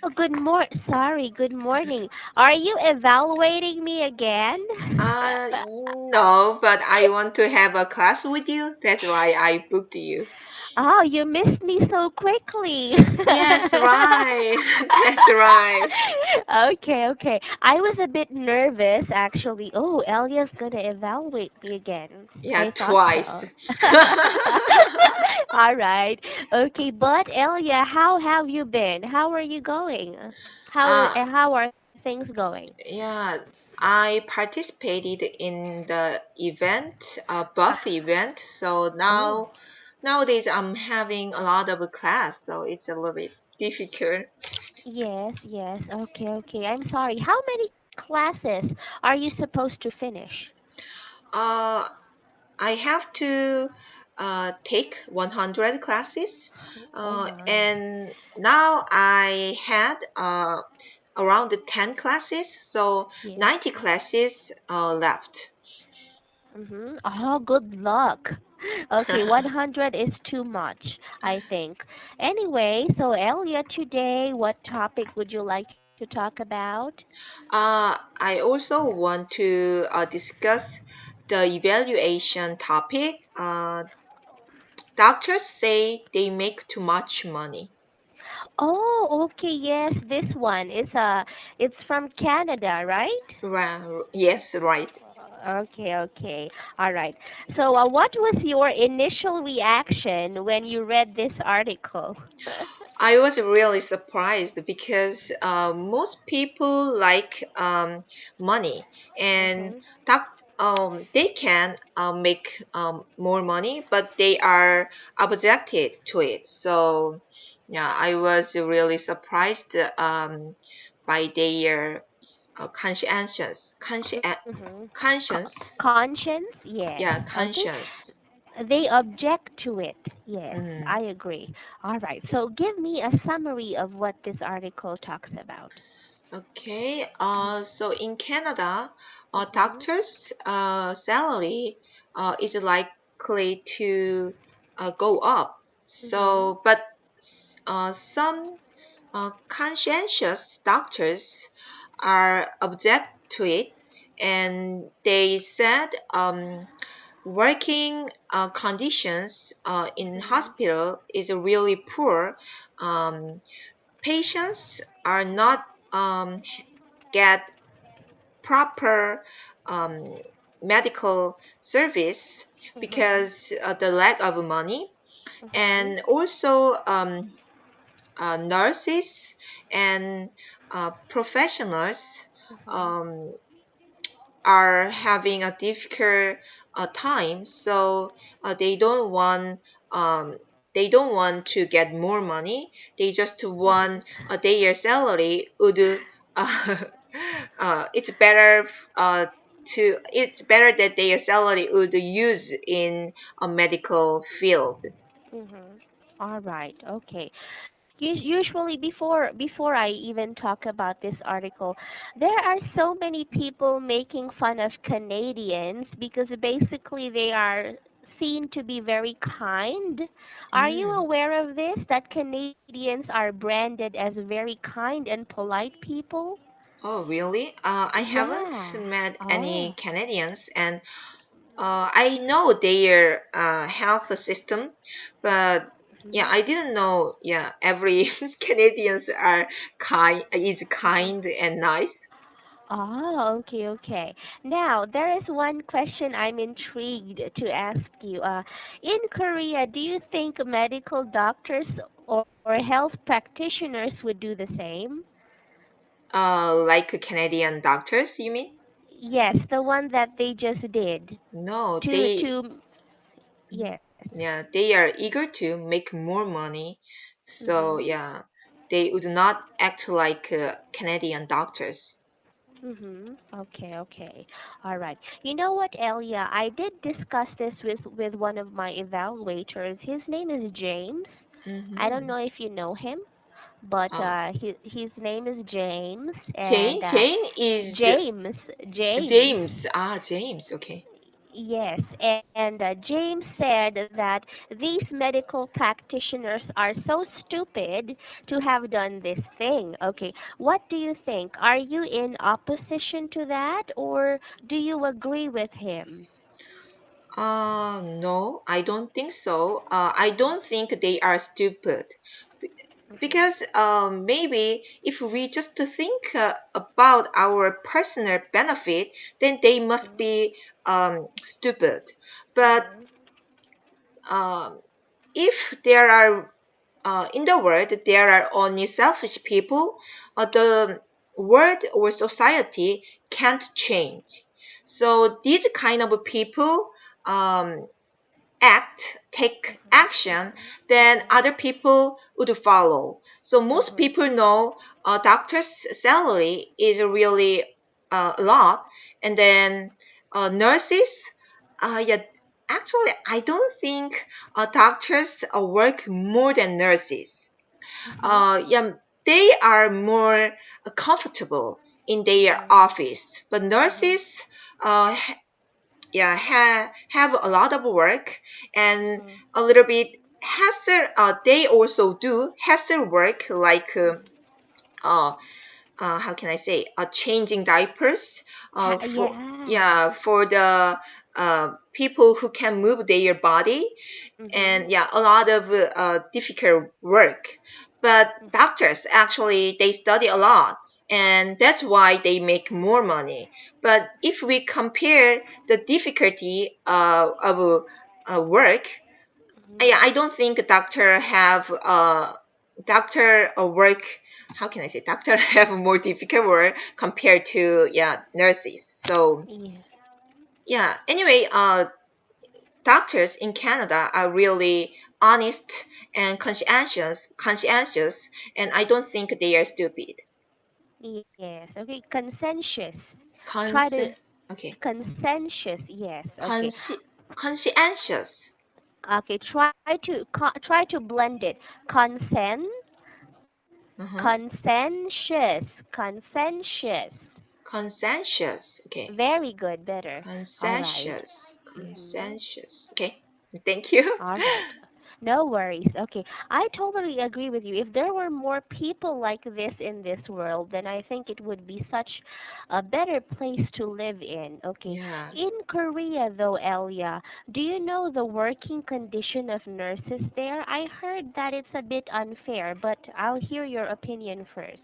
Oh, good morning. Are you evaluating me again? Uh, no, but I want to have a class with you. That's why I booked you. Oh, you missed me so quickly. Yes, right. That's right. Okay. I was a bit nervous actually. Oh, Elia's gonna evaluate me again. Yeah, I thought twice. so. All right. Okay, but Elia, how have you been? How are you going? uh, How are things going? yeah, I participated in the event, buff event. So Oh. nowadays I'm having a lot of class, so it's a little bit difficult. Yes. Okay. I'm sorry. How many classes are you supposed to finish? Uh, I have to take 100 classes, Oh my. and now I had around 10 classes, so Yes. 90 classes left. Oh, good luck. Okay, 100 is too much, I think. Anyway, so Elia, today, what topic would you like to talk about? I also want to discuss the evaluation topic. Doctors say they make too much money. Oh, okay, yes, this one is it's from Canada, right? Yes, right. Okay. All right. So, what was your initial reaction when you read this article? I was really surprised because most people like money, and Mhm. they can make more money, but they are objected to it. So yeah, I was really surprised by their Mhm. conscience. Conscience? Yes. Yeah, Okay. conscience. They object to it. Yes, Mm. I agree. All right. So, give me a summary of what this article talks about. Okay, so in Canada, Mhm. doctors' salary is likely to go up. Mhm. So, but some conscientious doctors are object to it, and they said working conditions in Mhm. hospital is really poor. Um, Patients are not get proper um, medical service Mhm. because the lack of money, Mhm. and also nurses and professionals Mhm. um, are having a difficult time, so they don't want um, to get more money. They just Mhm. want their salary would it's better it's better that their salary would use in a medical field. Mhm. All right. Okay. Usually, before I even talk about this article, there are so many people making fun of Canadians because basically they are seen to be very kind. Are you Mm. aware of this? That Canadians are branded as very kind and polite people? Oh, really? I haven't Yeah. met any Oh. Canadians, and I know their health system, but yeah, Mhm. I didn't know. Yeah, every Canadians are kind and nice. Oh, okay. Now, there is one question I'm intrigued to ask you. In Korea, do you think medical doctors or health practitioners would do the same? Like Canadian doctors, you mean? Yes, the one that they just did. No, To to yes. yeah, they are eager to make more money. So Mhm. yeah, they would not act like Canadian doctors. Okay. All right. You know what, Elia? I did discuss this with one of my evaluators. His name is James. I don't Mm-hmm. know if you know him, but Uh, his name is James, and Jane is James. James. Ah, James. Okay. Yes, and James said that these medical practitioners are so stupid to have done this thing. Okay, what do you think? Are you in opposition to that, or do you agree with him? No, I don't think so. I don't think they are stupid. Be- Mhm. Because maybe if we just think about our personal benefit, then they must Mhm. be stupid. But Mhm. um, if there are in the world there are only selfish people, the world or society can't change. So these kind of people um, take Mhm. action, Mhm. then Mhm. other people would follow. So most Mhm. people know a doctor's salary is really a lot, and then nurses, yeah, actually I don't think doctors work more than nurses. Mhm. Yeah, they are more comfortable in their Mhm. office, but Mhm. nurses uh, yeah have a lot of work and Mhm. a little bit hassle. They also do hassle work like uh, how can I say changing diapers for Yeah. yeah for the people who can move their body, Mhm. and yeah a lot of difficult work. But Mhm. doctors actually they study a lot, and that's why they make more money. But if we compare the difficulty of work, Mhm. yeah I don't think doctor work, how can I say, doctor have more difficult work compared to yeah nurses. So Yes. yeah, anyway, doctors in Canada are really honest and conscientious, and I don't think they are stupid. Yes. Okay. Consensus. Try Cons to okay. consensus. Yes. Okay. Conscientious. Okay. Try to blend it. Consent. Uh-huh. Consensus. Consensus. Conscientious. Okay. Very good. Better. All right. Mhm. Consensus. Okay. Thank you. All right. No worries. Okay. I totally agree with you. If there were more people like this in this world, then I think it would be such a better place to live in. Okay. Yeah. In Korea, though, Elia, do you know the working condition of nurses there? I heard that it's a bit unfair, but I'll hear your opinion first.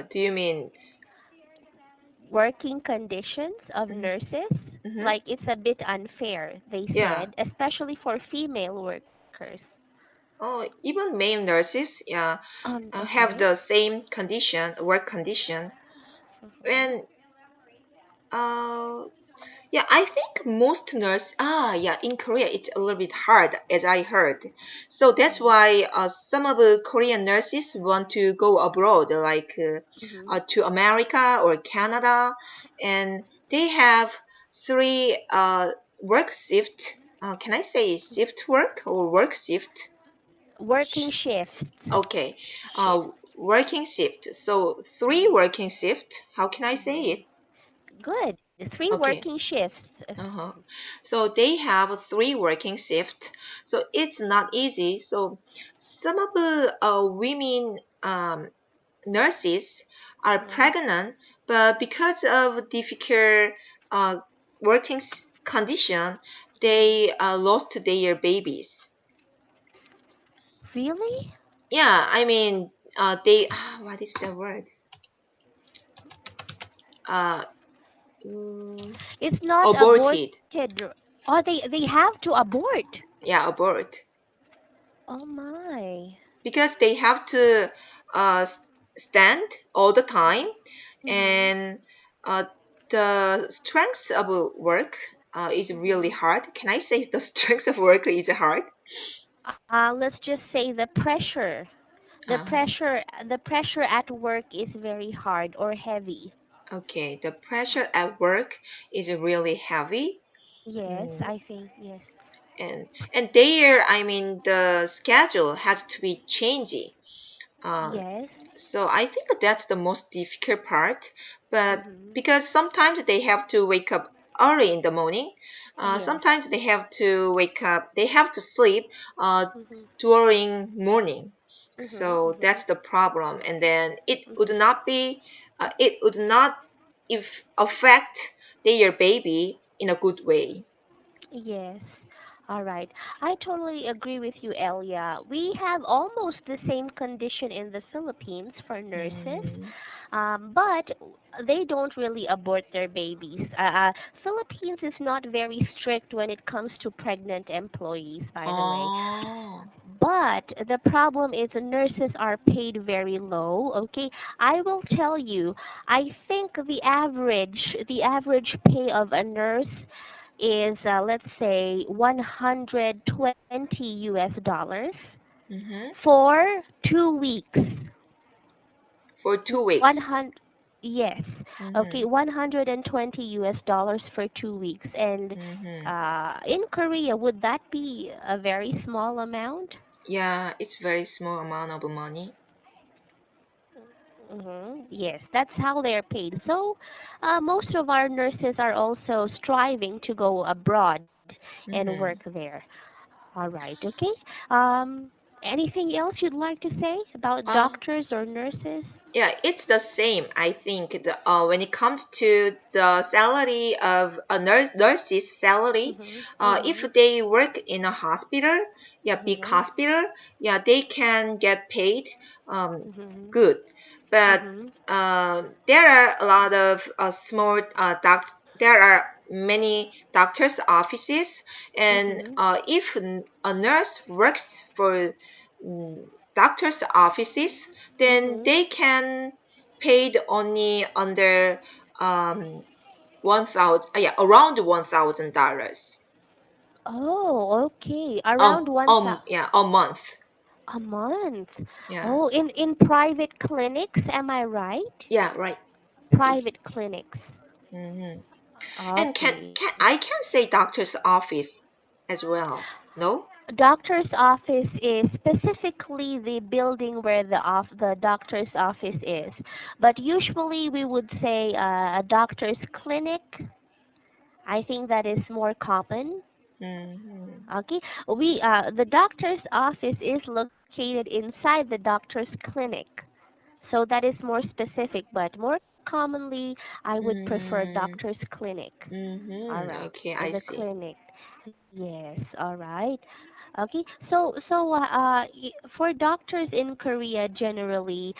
Do you mean? Working conditions of Mm, nurses, mm-hmm. like it's a bit unfair, they Yeah. said, especially for female workers. Oh, even male nurses, yeah, have Okay. the same condition, work condition, Mhm. and uh, yeah, I think most nurse. Yeah, in Korea it's a little bit hard, as I heard. So that's Mhm. why some of the Korean nurses want to go abroad, like Mhm. to America or Canada, and they have three work shift. Can I say shift work or work shift? Working shifts. Okay, Shift. working shift. So three Mhm. working shift. How can I say Mhm. it? Good. Three Okay. working shifts. Uh-huh. So they have three working shift. So it's not easy. So some of the women nurses are Mhm. pregnant, but because of difficult uh, working condition, Mhm. they lost their babies. Really? Yeah, I mean, they what is the word? Uh, mm, It's not aborted. aborted. Oh, they have to abort. Yeah, abort. Oh my. Because they have to stand all the time, Mhm. and uh, the strength of work is really Mhm. hard. Can I say the strength of work is hard? Let's just say the pressure. The uh, pressure the pressure at work is very hard or heavy. okay, the pressure at work is really heavy. Yes, Mm, I think yes. and there, I mean, the schedule has to be changing. um, Yes. So I think that's the most difficult part. But Mhm. because sometimes they have to wake up early in the morning. Yes. Sometimes they have to wake up. They have to sleep Mhm. during morning. Mhm. So Mhm. that's the problem. And then it would Mhm. not be. It would not if affect their baby in a good way. Yes. All right. I totally agree with you, Elia. We have almost the same condition in the Philippines for nurses, Mm-hmm. but they don't really abort their babies. Philippines is not very strict when it comes to pregnant employees, by the way. Oh. But the problem is the nurses are paid very low. Okay, I will tell you. I think the average pay of a nurse is let's say 120 US dollars Mm-hmm. for 2 weeks. For 2 weeks. 100 Yes. Okay, Mm-hmm. 120 US dollars for 2 weeks. And Mm-hmm. in Korea, would that be a very small amount? Yeah, it's very small amount of money. Yes, that's how they're paid. So, most of our nurses are also striving to go abroad and work Mm-hmm. there. All right, okay. Um, Anything else you'd like to say about Um, doctors or nurses? yeah, it's the same. I think when it comes to the salary of a nurse's salary, Mhm. if Mhm. they work in a hospital, yeah, big Mhm. hospital, yeah, they can get paid Mhm. good. But Mhm. there are a lot of small there are many doctors' offices, and Mhm. if a nurse works for mm, doctors' offices, then Mhm. they can paid only under 1,000, yeah, around $1,000 Oh, okay. Around one thousand yeah, a month. a month. Yeah, Oh, in private clinics, am I right? yeah, right. Private clinics. Hmm. And Okay. I can say doctor's office as well. No? Doctor's office is specifically the building where the doctor's office is, but usually we would say a doctor's clinic. I think that is more common. Hmm. Okay, the doctor's office is located inside the doctor's clinic, so that is more specific. But more commonly, I would prefer Mm, doctor's clinic. All right, okay, I the see. clinic. Yes, all right. Okay, for doctors in Korea generally,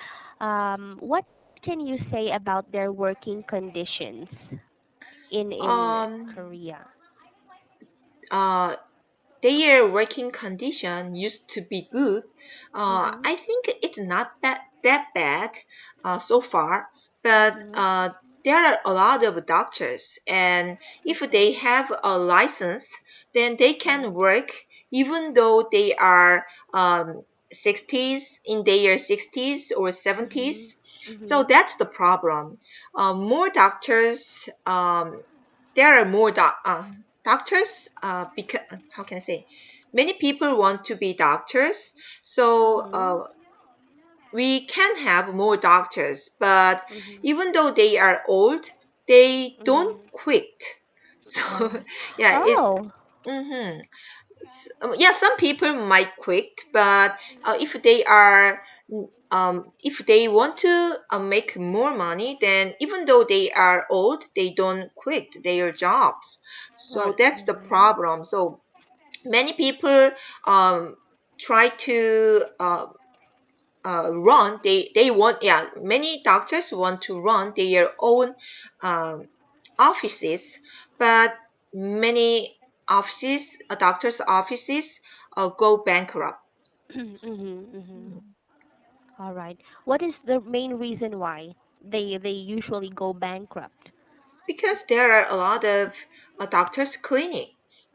what can you say about their working conditions in Um, Korea? uh, their working condition used to be good. Mhm. I think it's not that bad so far, but Mhm. there are a lot of doctors, and if they Mhm. have a license, then they can Mhm. work even though they are 60s in their 60s or Mhm. 70s. So Mhm. that's the problem. More doctors. There are more doctors because how can I say, many people want to be doctors, so Mhm. we can have more doctors, but Mhm. even though they are old, they don't Mhm. quit. So All right. yeah, it's Oh. mm-hmm. Yeah, some people might quit, but if they want to make more money, then even though they are old, they don't quit their jobs. So Right. that's the Mhm. problem. So many people um, try to run. They want, yeah, many doctors want to run their own um, offices, but many doctors' offices go bankrupt. Mhm. Mhm. All right. What is the main reason why they usually go bankrupt? Because there are a lot of doctors' clinic.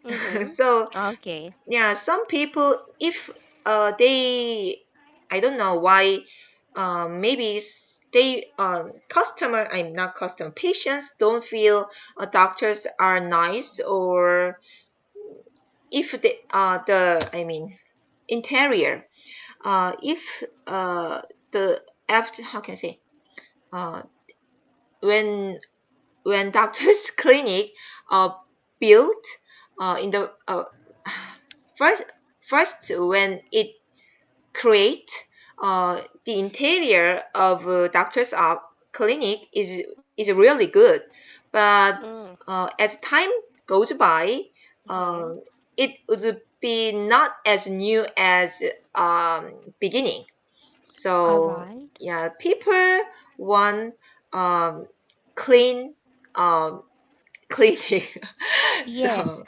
Mhm. So Okay. yeah, some people, if they, I don't know why, maybe they customer, I'm not customer, patients don't feel doctors are nice, or if the I mean interior, if the after, how can I say, uh when when doctor's clinic built in the first first when it create the interior of doctor's clinic is really good, but Mm. as time goes by, uh, Mhm. it would be not as new as beginning. All So right. yeah, people want um, clean um, cleaning. Yes. So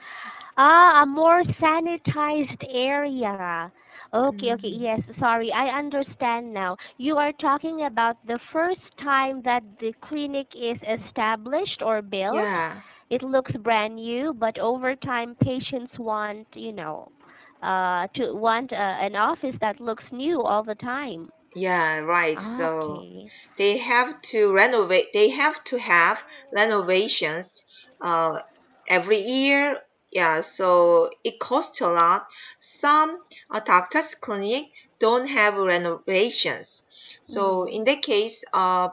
Ah, a more sanitized area. Okay, okay. mhm. Yes, sorry. I understand now. You are talking about the first time that the clinic is established or built. Yeah, It looks brand new, but over time, patients want, to want an office that looks new all the time. yeah, right. So Okay. they have to renovate. They have to have renovations uh, every year. Yeah, so it costs a lot. Some doctors clinic don't have renovations. So Mhm. in that case,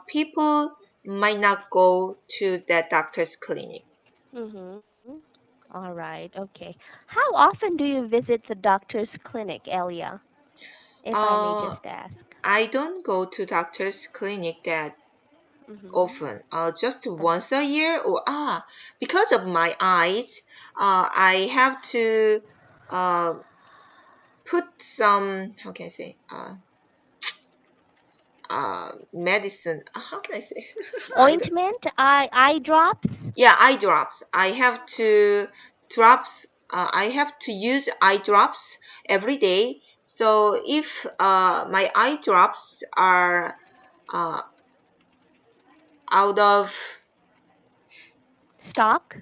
people might not go to that doctor's clinic. Mhm. All right. Okay. How often do you visit the doctor's clinic, Elia? If I may Uh, just ask. I don't go to doctor's clinic that Mhm. often, just Uh-huh. once a year, or because of my eyes, I have to uh, put some, how can I say, medicine. How can I say? I don't, Ointment, eye drops. yeah, eye drops. I have to drops. I have to use eye drops every day. So if my eye drops are uh, out of Stock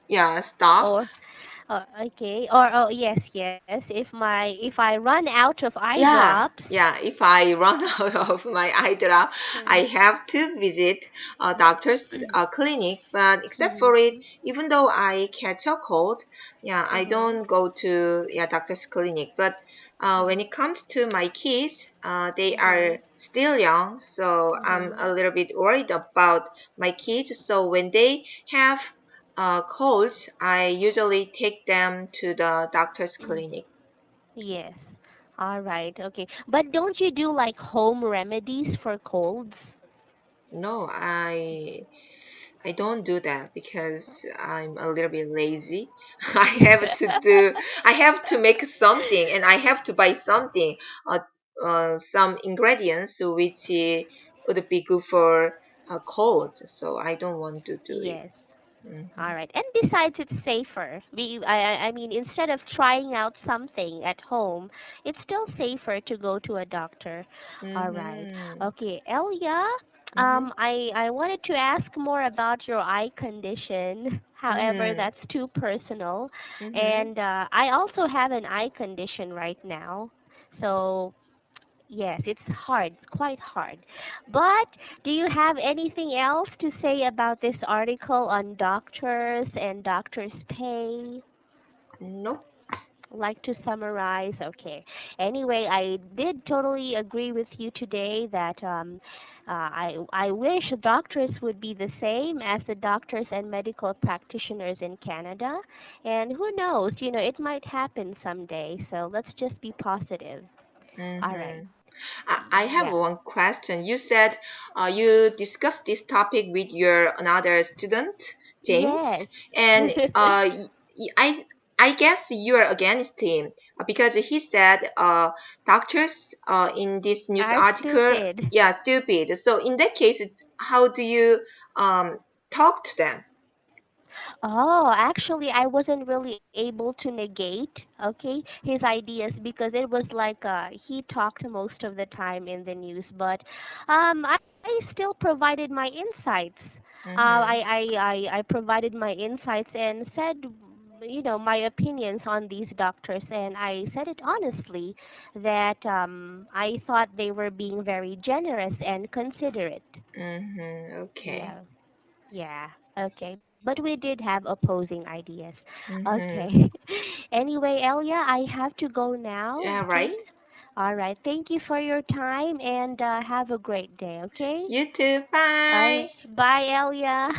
yeah stock. or okay, or oh yes, yes. If I run out of eye Yeah, drops. yeah. If I run out of my eye drop, I Mhm. have to visit a doctor's clinic. But except for it, Mhm. even though I catch a cold, yeah, I Mhm. don't go to doctor's clinic. But when Mhm. it comes to my kids, they are Mhm. still young, so I'm a Mhm. little bit worried about my kids. So when they have colds, I usually take them to the doctor's Mm. clinic. Yes. All right. Okay. But don't you do like home remedies for colds? No, I don't do that because I'm a little bit lazy. I have to make something and I have to buy something, some ingredients which would be good for colds. So I don't want to do it. Yes. Mm-hmm. All right. And besides, it's safer. I mean, instead of trying out something at home, it's still safer to go to a doctor. All right. Mm-hmm. Okay, Elia. Mm-hmm. I wanted to ask more about your eye condition. However, Mm-hmm. that's too personal. Mm-hmm. And I also have an eye condition right now. So yes, it's hard, quite hard. But do you have anything else to say about this article on doctors and doctors' pay? Nope. Like to summarize? Okay. Anyway, I did totally agree with you today that I wish doctors would be the same as the doctors and medical practitioners in Canada, and who knows? It might happen someday. So let's just be positive. All right. Mm-hmm. I have Yeah. one question. You said you discussed this topic with your another student, James, Yes. and I guess you are against him because he said doctors in this news Are article, stupid. yeah, stupid. So in that case, how do you um, talk to them? Oh, actually, I wasn't really able to negate, okay, his ideas because it was like he talked most of the time in the news, but I still provided my insights. Mm-hmm. I provided my insights and said, my opinions on these doctors, and I said it honestly that I thought they were being very generous and considerate. Mm-hmm. Okay. Yeah. Yeah. Okay. But we did have opposing ideas. Mm-hmm. Okay. Anyway, Elia, I have to go now. Yeah. Okay. Right. All right. Thank you for your time and have a great day, okay? You too. All Bye. right. Bye, Elia.